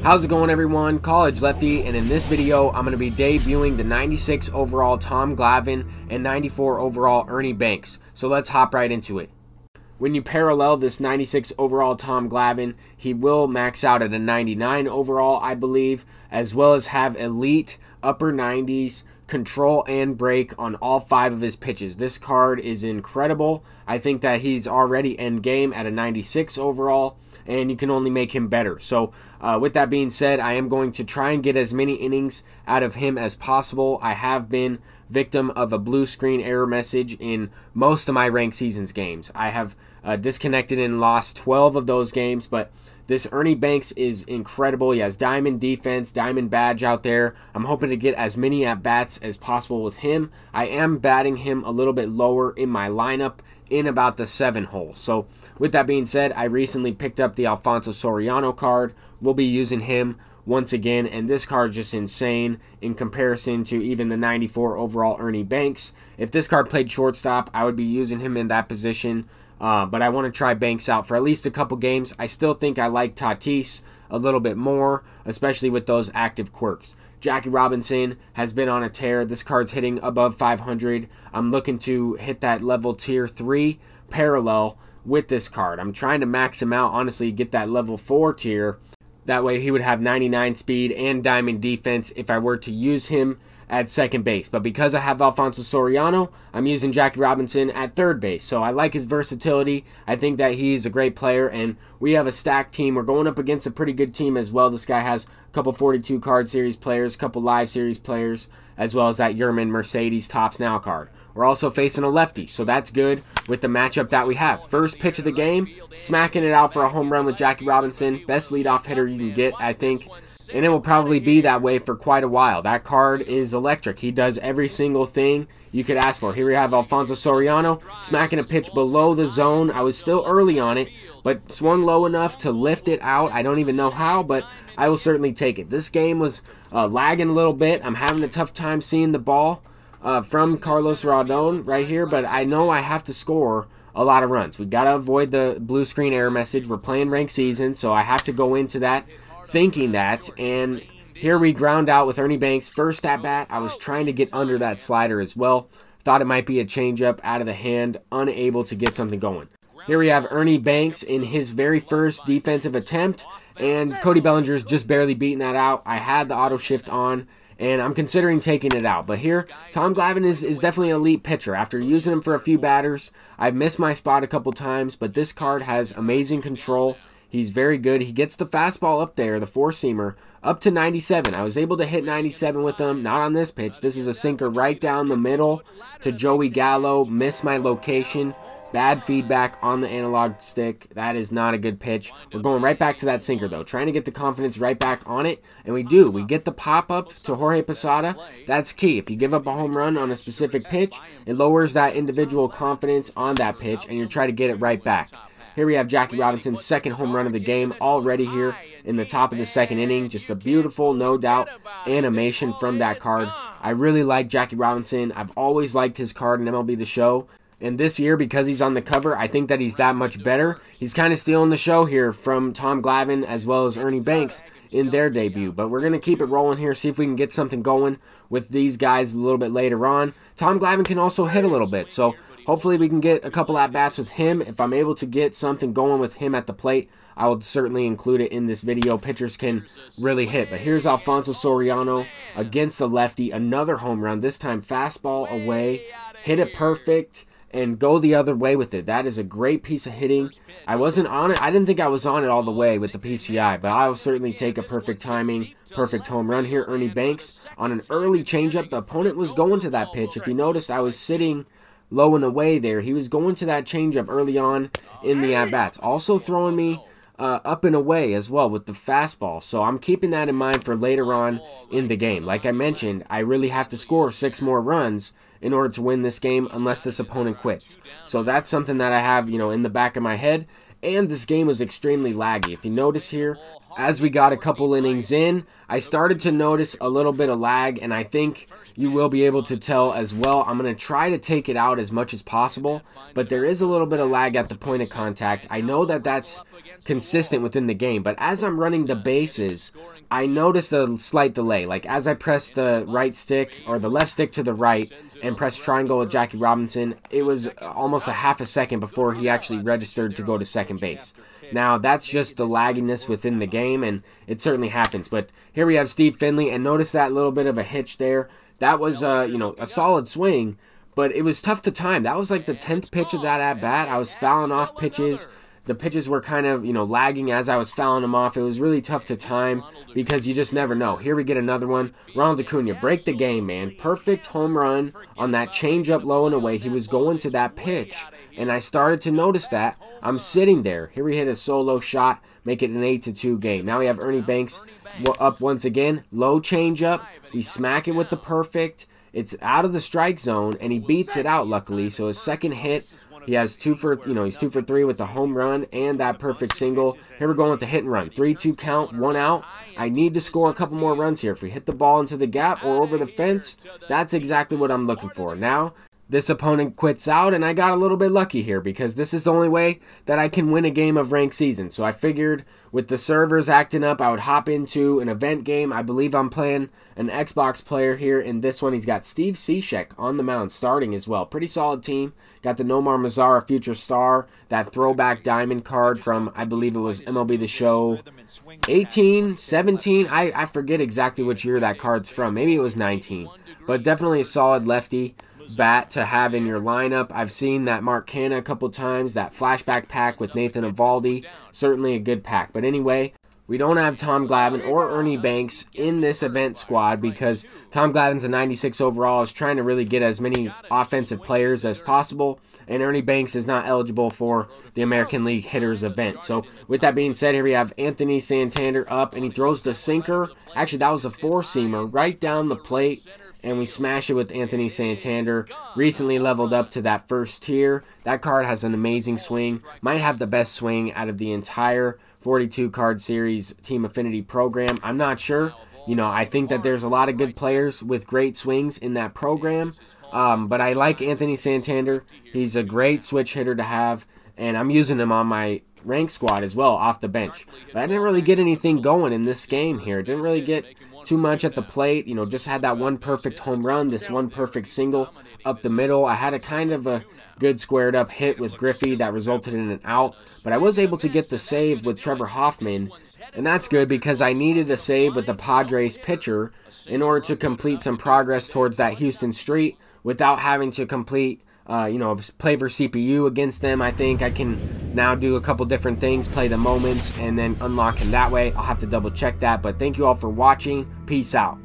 How's it going, everyone? College Lefty, and in this video I'm going to be debuting the 96 overall Tom Glavine and 94 overall Ernie Banks. So let's hop right into it. When you parallel this 96 overall Tom Glavine, he will max out at a 99 overall, I believe, as well as have elite upper 90s control and break on all 5 of his pitches. This card is incredible. I think that he's already end game at a 96 overall, and you can only make him better. So with that being said, I am going to try and get as many innings out of him as possible. I have been victim of a blue screen error message in most of my ranked seasons games. I have disconnected and lost 12 of those games, but this Ernie Banks is incredible. He has diamond defense, diamond badge out there. I'm hoping to get as many at-bats as possible with him. I am batting him a little bit lower in my lineup in about the 7 hole. So with that being said, I recently picked up the Alfonso Soriano card. We'll be using him once again, and this card is just insane in comparison to even the 94 overall Ernie Banks. If this card played shortstop, I would be using him in that position. But I want to try Banks out for at least a couple games. I still think I like Tatis a little bit more, especially with those active quirks. Jackie Robinson has been on a tear. This card's hitting above 500. I'm looking to hit that level tier 3 parallel with this card. I'm trying to max him out, honestly, get that level 4 tier. That way he would have 99 speed and diamond defense if I were to use him at second base. But because I have Alfonso Soriano, I'm using Jackie Robinson at third base. So I like his versatility. I think that he's a great player, and we have a stacked team. We're going up against a pretty good team as well. This guy has a couple 42 card series players, a couple live series players, as well as that Yerman Mercedes Tops Now card. We're also facing a lefty, so that's good with the matchup that we have. First pitch of the game, smacking it out for a home run with Jackie Robinson. Best leadoff hitter you can get, I think. And it will probably be that way for quite a while. That card is electric. He does every single thing you could ask for. Here we have Alfonso Soriano smacking a pitch below the zone. I was still early on it, but swung low enough to lift it out. I don't even know how, but I will certainly take it. This game was lagging a little bit. I'm having a tough time seeing the ball from Carlos Rodon right here, but I know I have to score a lot of runs. We've got to avoid the blue screen error message. We're playing ranked season, so I have to go into that thinking that, and here we ground out with Ernie Banks. First at bat, I was trying to get under that slider as well. Thought it might be a changeup out of the hand, unable to get something going. Here we have Ernie Banks in his very first defensive attempt, and Cody Bellinger's just barely beating that out. I had the auto shift on, and I'm considering taking it out. But here, Tom Glavine is definitely an elite pitcher. After using him for a few batters, I've missed my spot a couple times, but this card has amazing control. He's very good. He gets the fastball up there, the four-seamer, up to 97. I was able to hit 97 with him. Not on this pitch. This is a sinker right down the middle to Joey Gallo. Missed my location. Bad feedback on the analog stick. That is not a good pitch. We're going right back to that sinker, though. Trying to get the confidence right back on it. And we do. We get the pop-up to Jorge Posada. That's key. If you give up a home run on a specific pitch, it lowers that individual confidence on that pitch, and you try to get it right back. Here we have Jackie Robinson's second home run of the game already here in the top of the second inning. Just a beautiful, no doubt, animation from that card. I really like Jackie Robinson. I've always liked his card in MLB The Show. And this year, because he's on the cover, I think that he's that much better. He's kind of stealing the show here from Tom Glavine as well as Ernie Banks in their debut. But we're going to keep it rolling here, see if we can get something going with these guys a little bit later on. Tom Glavine can also hit a little bit, so hopefully we can get a couple at-bats with him. If I'm able to get something going with him at the plate, I will certainly include it in this video. Pitchers can really hit. But here's Alfonso Soriano against the lefty. Another home run, this time fastball away. Hit it perfect and go the other way with it. That is a great piece of hitting. I wasn't on it. I didn't think I was on it all the way with the PCI, but I will certainly take a perfect timing, perfect home run here. Ernie Banks on an early changeup. The opponent was going to that pitch. If you noticed, I was sitting low and away there. He was going to that changeup early on in the at-bats. Also throwing me up and away as well with the fastball. So I'm keeping that in mind for later on in the game. Like I mentioned, I really have to score 6 more runs in order to win this game unless this opponent quits. So that's something that I have, in the back of my head. and this game was extremely laggy. If you notice here, as we got a couple innings in, I started to notice a little bit of lag, and I think you will be able to tell as well. I'm going to try to take it out as much as possible, but there is a little bit of lag at the point of contact. I know that that's consistent within the game, but as I'm running the bases, I noticed a slight delay. Like as I pressed the right stick or the left stick to the right and pressed triangle with Jackie Robinson, it was almost a half a second before he actually registered to go to second base. Now that's just the lagginess within the game, and it certainly happens. But here we have Steve Finley, and notice that little bit of a hitch there. That was a solid swing, but it was tough to time. That was like the 10th pitch of that at bat. I was fouling off pitches. The pitches were kind of, lagging as I was fouling them off. It was really tough to time because you just never know. Here we get another one. Ronald Acuna, break the game, man. Perfect home run on that changeup low and away. He was going to that pitch, and I started to notice that. I'm sitting there. Here we hit a solo shot, make it an 8-2 game. Now we have Ernie Banks up once again. Low changeup. We smack it with the perfect. It's out of the strike zone, and he beats it out, luckily. So his second hit, he has he's 2 for 3 with the home run and that perfect single. Here we're going with the hit and run. 3-2 count, 1 out. I need to score a couple more runs here. If we hit the ball into the gap or over the fence, that's exactly what I'm looking for. Now, this opponent quits out, and I got a little bit lucky here because this is the only way that I can win a game of ranked season. So I figured with the servers acting up, I would hop into an event game. I believe I'm playing an Xbox player here in this one. He's got Steve Cishek on the mound starting as well. Pretty solid team. Got the Nomar Mazara future star, that throwback diamond card from, I believe it was MLB The Show 18, 17. I forget exactly which year that card's from. Maybe it was 19. But definitely a solid lefty bat to have in your lineup. I've seen that Mark Canha a couple times, that flashback pack with Nathan Eovaldi, certainly a good pack. But anyway, we don't have Tom Glavine or Ernie Banks in this event squad because Tom Glavine's a 96 overall, is trying to really get as many offensive players as possible, and Ernie Banks is not eligible for the American League Hitters event. So with that being said, here we have Anthony Santander up, and he throws the sinker. Actually, that was a four-seamer right down the plate, and we smash it with Anthony Santander. Recently leveled up to that first tier. That card has an amazing swing. Might have the best swing out of the entire 42 card series Team Affinity program. I'm not sure. I think that there's a lot of good players with great swings in that program. But I like Anthony Santander. He's a great switch hitter to have, and I'm using him on my rank squad as well off the bench. But I didn't really get anything going in this game here. Didn't really get too much at the plate. Just had that one perfect home run, this one perfect single up the middle. I had a kind of a good squared up hit with Griffey that resulted in an out, but I was able to get the save with Trevor Hoffman, and that's good because I needed a save with the Padres pitcher in order to complete some progress towards that Houston streak without having to complete play for CPU against them. I think I can now do a couple different things, play the moments, and then unlock him that way. I'll have to double check that, but thank you all for watching. Peace out.